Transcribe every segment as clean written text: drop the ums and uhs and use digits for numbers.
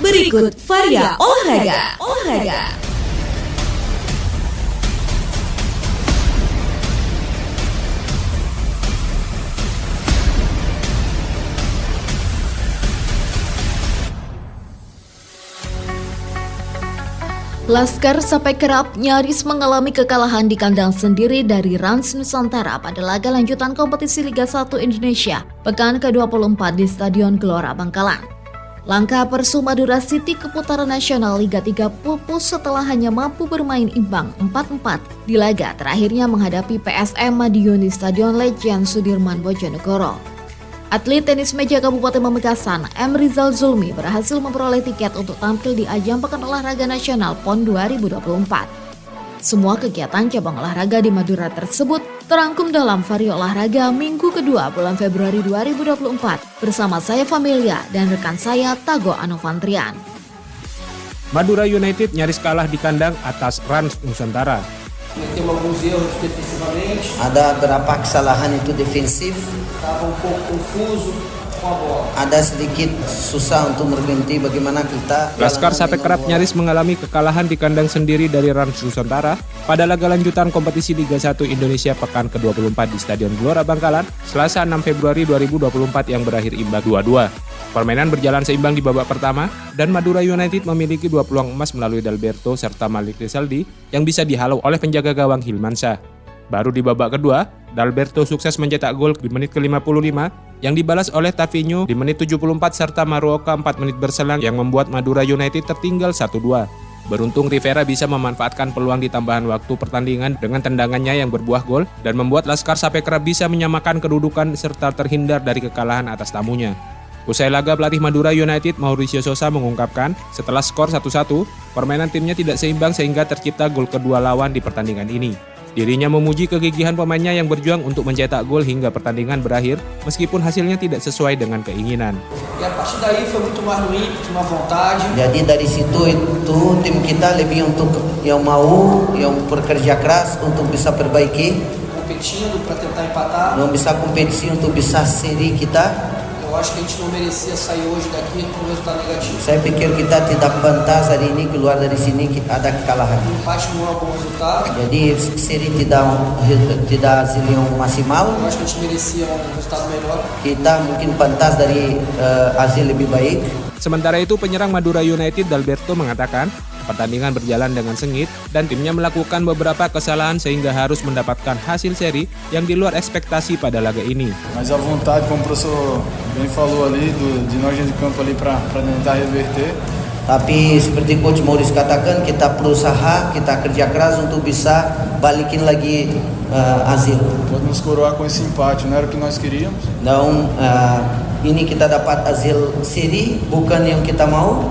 Berikut Varia Olahraga. Laskar Sape Kerap nyaris mengalami kekalahan di kandang sendiri dari Rans Nusantara pada laga lanjutan kompetisi Liga 1 Indonesia pekan ke-24 di Stadion Gelora Bangkalan. Langkah Persu Madura City ke putaran nasional Liga 3 pupus setelah hanya mampu bermain imbang 4-4 di laga terakhirnya menghadapi PSM Madiun di Stadion Legend Sudirman Bojonegoro. Atlet tenis meja Kabupaten Pamekasan, M. Rizal Zulmi berhasil memperoleh tiket untuk tampil di ajang Pekan Olahraga Nasional PON 2024. Semua kegiatan cabang olahraga di Madura tersebut terangkum dalam Varia Olahraga Minggu kedua bulan Februari 2024 bersama saya Familia dan rekan saya Tago Anovantrian. Madura United nyaris kalah di kandang atas Rans Nusantara. Ada beberapa kesalahan itu defensif. Ada sedikit susah untuk berhenti bagaimana kita. Laskar Sape Kerap nyaris mengalami kekalahan di kandang sendiri dari Rans Nusantara pada laga lanjutan kompetisi Liga 1 Indonesia pekan ke-24 di Stadion Gelora Bangkalan, Selasa 6 Februari 2024 yang berakhir imbang 2-2. Permainan berjalan seimbang di babak pertama dan Madura United memiliki 2 peluang emas melalui Dalberto serta Malik Rizaldi yang bisa dihalau oleh penjaga gawang Hilmansyah. Baru di babak kedua, Dalberto sukses mencetak gol di menit ke-55 yang dibalas oleh Tavinho di menit 74 serta Maruoka 4 menit berselang yang membuat Madura United tertinggal 1-2. Beruntung Rivera bisa memanfaatkan peluang di tambahan waktu pertandingan dengan tendangannya yang berbuah gol dan membuat Laskar Sape Kerap bisa menyamakan kedudukan serta terhindar dari kekalahan atas tamunya. Usai laga, pelatih Madura United Mauricio Sosa mengungkapkan setelah skor 1-1, permainan timnya tidak seimbang sehingga tercipta gol kedua lawan di pertandingan ini. Dirinya memuji kegigihan pemainnya yang berjuang untuk mencetak gol hingga pertandingan berakhir meskipun hasilnya tidak sesuai dengan keinginan. Jadi dari situ itu tim kita lebih untuk yang mau, yang bekerja keras untuk bisa perbaiki, yang bisa kompetisi untuk bisa seri kita. Saya pikir kita tidak pantas hari ini keluar dari sini ada kekalahan. Jadi seri tidak hasil yang maksimal. Kita mungkin pantas dari hasil lebih baik. Sementara itu penyerang Madura United Dalberto mengatakan pertandingan berjalan dengan sengit dan timnya melakukan beberapa kesalahan sehingga harus mendapatkan hasil seri yang di luar ekspektasi pada laga ini. Mas a vontade, como o professor bem falou ali, de nós de campo ali para tentar reverter. Tapi seperti Coach Maurice katakan, kita berusaha, kita kerja keras untuk bisa balikin lagi hasil. Podemos coroar com esse empate, não era o que nós queríamos. Dan ini kita dapat hasil seri, bukan yang kita mau.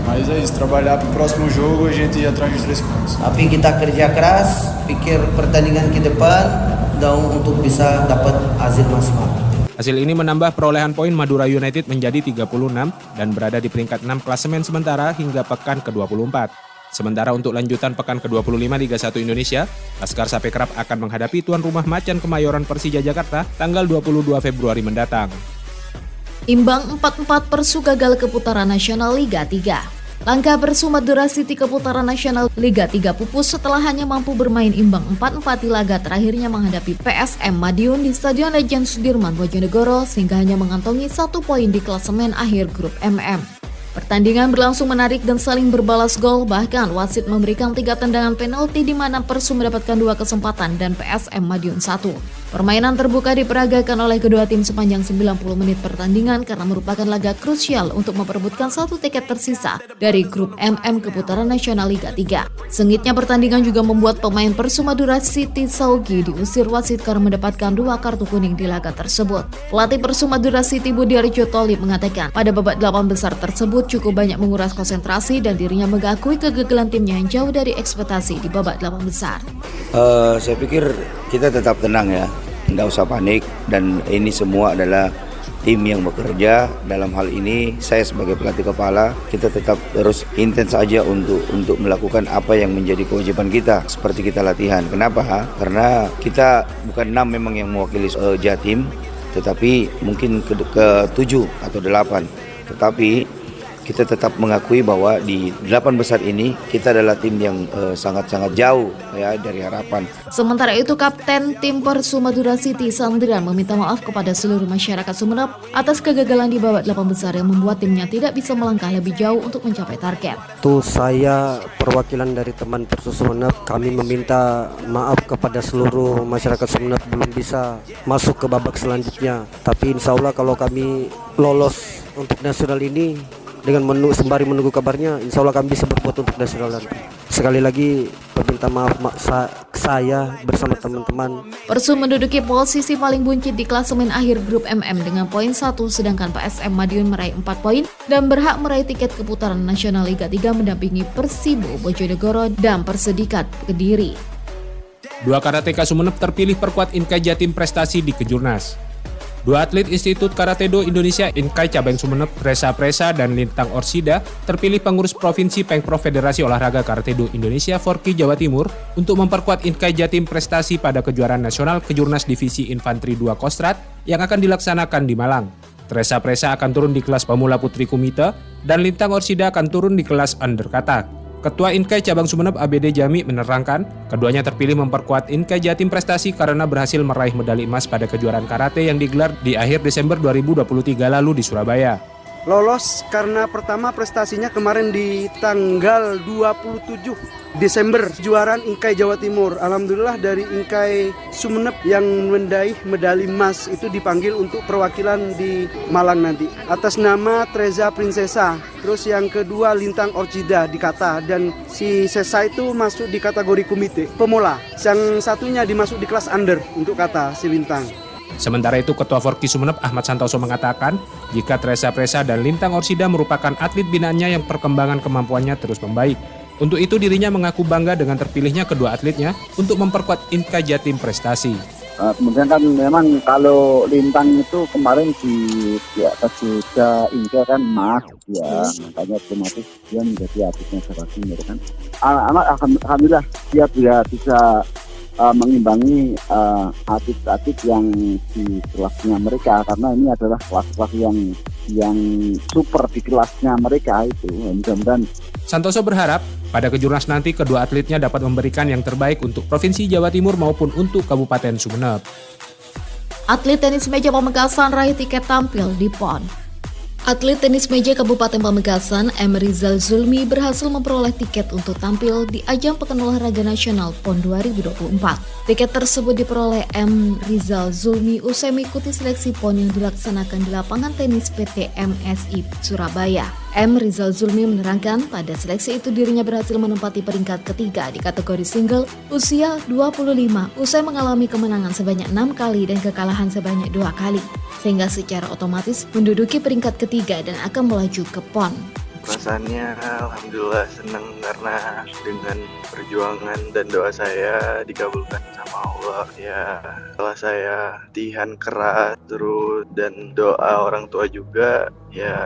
Mas é isso, trabalhar para o próximo jogo a gente ir atrás dos 3 pontos. Tapi kita kerja keras, pikir pertandingan ke depan, dan untuk bisa dapat hasil maksimal. Hasil ini menambah perolehan poin Madura United menjadi 36 dan berada di peringkat 6 klasemen sementara hingga pekan ke-24. Sementara untuk lanjutan pekan ke-25 Liga 1 Indonesia, Laskar Sape Kerap akan menghadapi tuan rumah Macan Kemayoran Persija Jakarta tanggal 22 Februari mendatang. Imbang 4-4 Persu gagal ke putaran nasional Liga 3. Langkah Persu Madura City ke putaran nasional Liga 3 pupus setelah hanya mampu bermain imbang 4-4 di laga terakhirnya menghadapi PSM Madiun di Stadion Legend Sudirman Bojonegoro sehingga hanya mengantongi 1 poin di klasemen akhir grup MM. Pertandingan berlangsung menarik dan saling berbalas gol, bahkan wasit memberikan 3 tendangan penalti di mana Persu mendapatkan 2 kesempatan dan PSM Madiun 1. Permainan terbuka diperagakan oleh kedua tim sepanjang 90 menit pertandingan karena merupakan laga krusial untuk memperebutkan 1 tiket tersisa dari grup MM ke putaran nasional Liga 3. Sengitnya pertandingan juga membuat pemain Persu Madura City Saugi diusir wasit karena mendapatkan 2 kartu kuning di laga tersebut. Pelatih Persu Madura City Budiarjo Tolib mengatakan pada babak 8 besar tersebut cukup banyak menguras konsentrasi dan dirinya mengakui kegagalan timnya yang jauh dari ekspektasi di babak 8 besar. Saya pikir kita tetap tenang ya, nggak usah panik, dan ini semua adalah tim yang bekerja. Dalam hal ini saya sebagai pelatih kepala, kita tetap terus intens saja untuk melakukan apa yang menjadi kewajiban kita seperti kita latihan. Kenapa? Karena kita bukan 6 memang yang mewakili Jatim, tetapi mungkin ke 7 atau 8. Tetapi kita tetap mengakui bahwa di 8 besar ini kita adalah tim yang sangat-sangat jauh ya dari harapan. Sementara itu, Kapten tim Persu Madura City Sandrian meminta maaf kepada seluruh masyarakat Sumeneb atas kegagalan di babak 8 besar yang membuat timnya tidak bisa melangkah lebih jauh untuk mencapai target. Tuh, saya perwakilan dari teman Persu Sumeneb, kami meminta maaf kepada seluruh masyarakat Sumeneb belum bisa masuk ke babak selanjutnya. Tapi insya Allah kalau kami lolos untuk nasional ini dengan sembari menunggu kabarnya, insya Allah kami bisa berbuat untuk nasional nanti. Sekali lagi meminta maaf saya bersama teman-teman. Persu menduduki posisi paling buncit di klasemen akhir grup MM dengan poin 1, sedangkan PSM Madiun meraih 4 poin dan berhak meraih tiket ke putaran nasional Liga 3 mendampingi Persibo Bojonegoro dan Persedikat Kediri. 2 karateka Sumeneb terpilih perkuat Inkai Jatim prestasi di Kejurnas. 2 atlet Institut Karatedo Indonesia Inkai Cabang Sumeneb, Reza Presa dan Lintang Orsida terpilih pengurus Provinsi Pengprov Federasi Olahraga Karatedo Indonesia Forki Jawa Timur untuk memperkuat Inkai Jatim prestasi pada kejuaraan nasional Kejurnas Divisi Infanteri 2 Kostrat yang akan dilaksanakan di Malang. Reza Presa akan turun di kelas pemula putri kumite dan Lintang Orsida akan turun di kelas underkata. Ketua Inkai Cabang Sumeneb ABD Jami menerangkan, keduanya terpilih memperkuat Inkai Jatim prestasi karena berhasil meraih medali emas pada kejuaraan karate yang digelar di akhir Desember 2023 lalu di Surabaya. Lolos karena pertama prestasinya kemarin di tanggal 27 Desember kejuaraan Inkai Jawa Timur. Alhamdulillah dari Inkai Sumeneb yang mendaih medali emas itu dipanggil untuk perwakilan di Malang nanti atas nama Treza Prinsesa. Terus yang kedua Lintang Orchida di kata, dan si Sesa itu masuk di kategori komite pemula. Yang satunya dimasuk di kelas under untuk kata si Lintang. Sementara itu, Ketua Forki Sumeneb Ahmad Santoso mengatakan, jika Reza Presa dan Lintang Orsida merupakan atlet binaannya yang perkembangan kemampuannya terus membaik. Untuk itu dirinya mengaku bangga dengan terpilihnya kedua atletnya untuk memperkuat Inkai Jatim prestasi. Kemudian kan memang kalau Lintang itu kemarin di atas juga Inkai kan emas ya, makanya otomatis dia menjadi atletnya Jawa Timur kan. Alhamdulillah dia bisa mengimbangi atlet-atlet yang di kelasnya mereka, karena ini adalah kelas-kelas yang super di kelasnya mereka itu. Mudah-mudahan. Santoso berharap pada kejurnas nanti kedua atletnya dapat memberikan yang terbaik untuk Provinsi Jawa Timur maupun untuk Kabupaten Sumeneb. Atlet tenis meja Pamekasan raih tiket tampil di PON. Atlet tenis meja Kabupaten Pamekasan, M. Rizal Zulmi berhasil memperoleh tiket untuk tampil di ajang Pekan Olahraga Nasional PON 2024. Tiket tersebut diperoleh M. Rizal Zulmi usai mengikuti seleksi PON yang dilaksanakan di lapangan tenis PT MSI Surabaya. M. Rizal Zulmi menerangkan pada seleksi itu dirinya berhasil menempati peringkat ketiga di kategori single usia 25 usai mengalami kemenangan sebanyak 6 kali dan kekalahan sebanyak 2 kali. Sehingga secara otomatis menduduki peringkat ketiga dan akan melaju ke PON. Perasaannya alhamdulillah senang karena dengan perjuangan dan doa saya dikabulkan sama Allah. Ya, setelah saya latihan keras terus dan doa orang tua juga, ya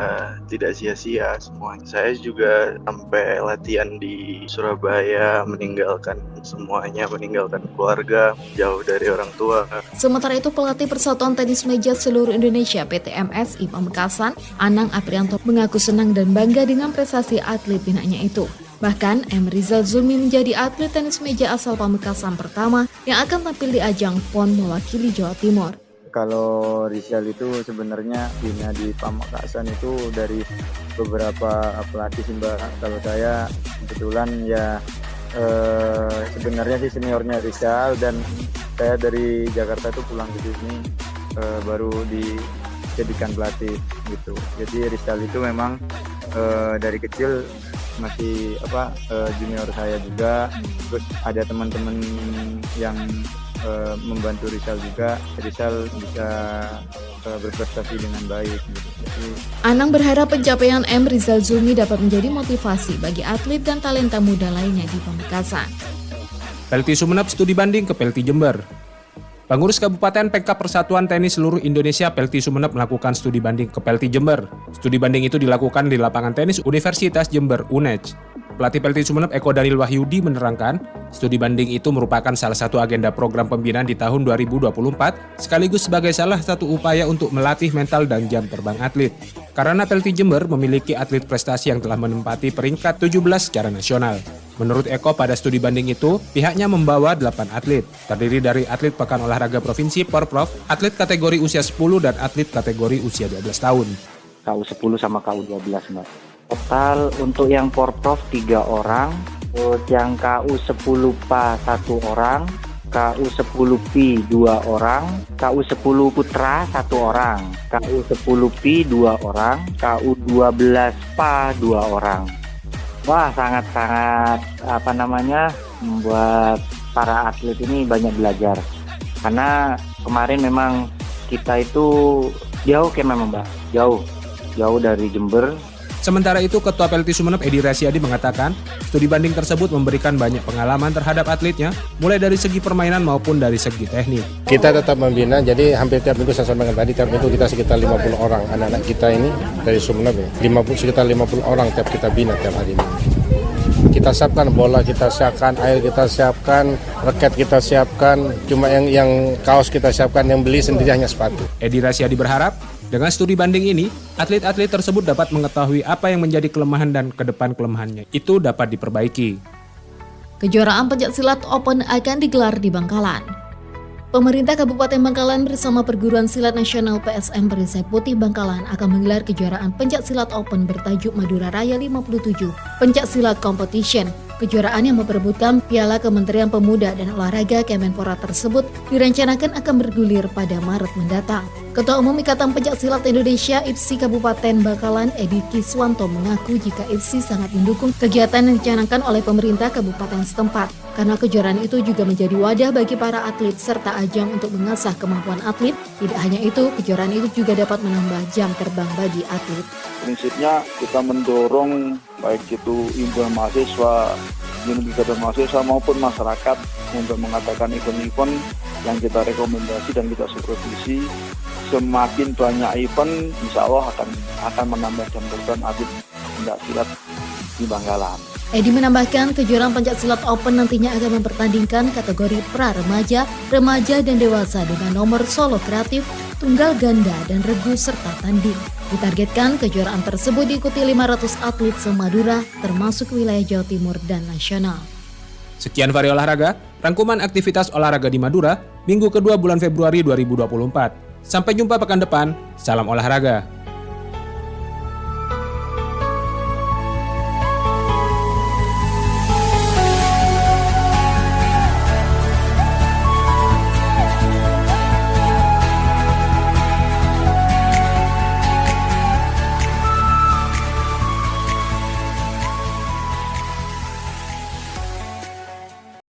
tidak sia-sia semuanya. Saya juga sampai latihan di Surabaya, meninggalkan semuanya, meninggalkan keluarga, jauh dari orang tua. Sementara itu pelatih Persatuan Tenis Meja Seluruh Indonesia PT MSI Pamekasan, Anang Aprianto mengaku senang dan bangga dengan prestasi atlet binanya itu. Bahkan M. Rizal Zulmi menjadi atlet tenis meja asal Pamekasan pertama yang akan tampil di ajang PON mewakili Jawa Timur. Kalau Rizal itu sebenarnya timnya di Pamekasan itu dari beberapa pelatih sih Mbak. Kalau saya kebetulan ya sebenarnya sih seniornya Rizal, dan saya dari Jakarta itu pulang ke sini baru dijadikan pelatih gitu. Jadi Rizal itu memang dari kecil masih junior saya juga. Terus ada teman-teman yang membantu Rizal juga. Rizal bisa berprestasi dengan baik gitu. Jadi, Anang berharap pencapaian M. Rizal Zulmi dapat menjadi motivasi bagi atlet dan talenta muda lainnya di Pamekasan. Pelti Sumeneb studi banding ke Pelti Jember. Pengurus Kabupaten Pengkap Persatuan Tenis Seluruh Indonesia Pelti Sumeneb melakukan studi banding ke Pelti Jember. Studi banding itu dilakukan di lapangan tenis Universitas Jember UNEJ. Pelatih PLT Sumeneb Eko Daniel Wahyudi menerangkan, studi banding itu merupakan salah satu agenda program pembinaan di tahun 2024, sekaligus sebagai salah satu upaya untuk melatih mental dan jam terbang atlet. Karena PLT Jember memiliki atlet prestasi yang telah menempati peringkat 17 secara nasional. Menurut Eko, pada studi banding itu, pihaknya membawa 8 atlet, terdiri dari atlet Pekan Olahraga Provinsi Porprov, atlet kategori usia 10 dan atlet kategori usia 12 tahun. KU10 sama KU12, Mbak. Total untuk yang Porprov 3 orang, terus yang KU10 PA 1 orang, KU10 Pi 2 orang, KU10 Putra 1 orang, KU10 Pi 2 orang, KU12 PA 2 orang. Wah, sangat-sangat membuat para atlet ini banyak belajar. Karena kemarin memang kita itu jauh memang, Mbak, jauh dari Jember. Sementara itu, Ketua PLT Sumeneb Edi Rasyadi mengatakan, studi banding tersebut memberikan banyak pengalaman terhadap atletnya, mulai dari segi permainan maupun dari segi teknik. Kita tetap membina, jadi hampir tiap minggu saya sampaikan tadi, tiap minggu kita sekitar 50 orang anak-anak kita ini dari Sumeneb, sekitar 50 orang tiap kita bina tiap hari ini. Kita siapkan bola, kita siapkan air, kita siapkan raket, kita siapkan, cuma yang kaos kita siapkan, yang beli sendiri hanya sepatu. Edi Rasyadi berharap, dengan studi banding ini, atlet-atlet tersebut dapat mengetahui apa yang menjadi kelemahan dan ke depan kelemahannya itu dapat diperbaiki. Kejuaraan Pencaksilat Open akan digelar di Bangkalan. Pemerintah Kabupaten Bangkalan bersama Perguruan Silat Nasional PSM Perisai Putih Bangkalan akan menggelar kejuaraan Pencaksilat Open bertajuk Madura Raya 57 Pencaksilat Competition. Kejuaraan yang memperebutkan Piala Kementerian Pemuda dan Olahraga Kemenpora tersebut direncanakan akan bergulir pada Maret mendatang. Ketua Umum Ikatan Pencaksilat Indonesia IPSI Kabupaten Bangkalan Edi Kiswanto mengaku jika IPSI sangat mendukung kegiatan yang dicanangkan oleh pemerintah kabupaten setempat, karena kejuaraan itu juga menjadi wadah bagi para atlet serta ajang untuk mengasah kemampuan atlet. Tidak hanya itu, kejuaraan itu juga dapat menambah jam terbang bagi atlet. Prinsipnya kita mendorong baik itu himpunan mahasiswa, unit kegiatan mahasiswa maupun masyarakat untuk mengatakan event-event yang kita rekomendasi dan kita supervisi. Semakin banyak event, insya Allah akan menambah jam terbang atlet pencaksilat di Bangkalan. Edi menambahkan kejuaraan Pencaksilat Open nantinya akan mempertandingkan kategori pra-remaja, remaja dan dewasa dengan nomor solo kreatif, tunggal ganda dan regu serta tanding. Ditargetkan kejuaraan tersebut diikuti 500 atlet se-Madura termasuk wilayah Jawa Timur dan nasional. Sekian Vario Olahraga, rangkuman aktivitas olahraga di Madura, minggu kedua bulan Februari 2024. Sampai jumpa pekan depan, salam olahraga.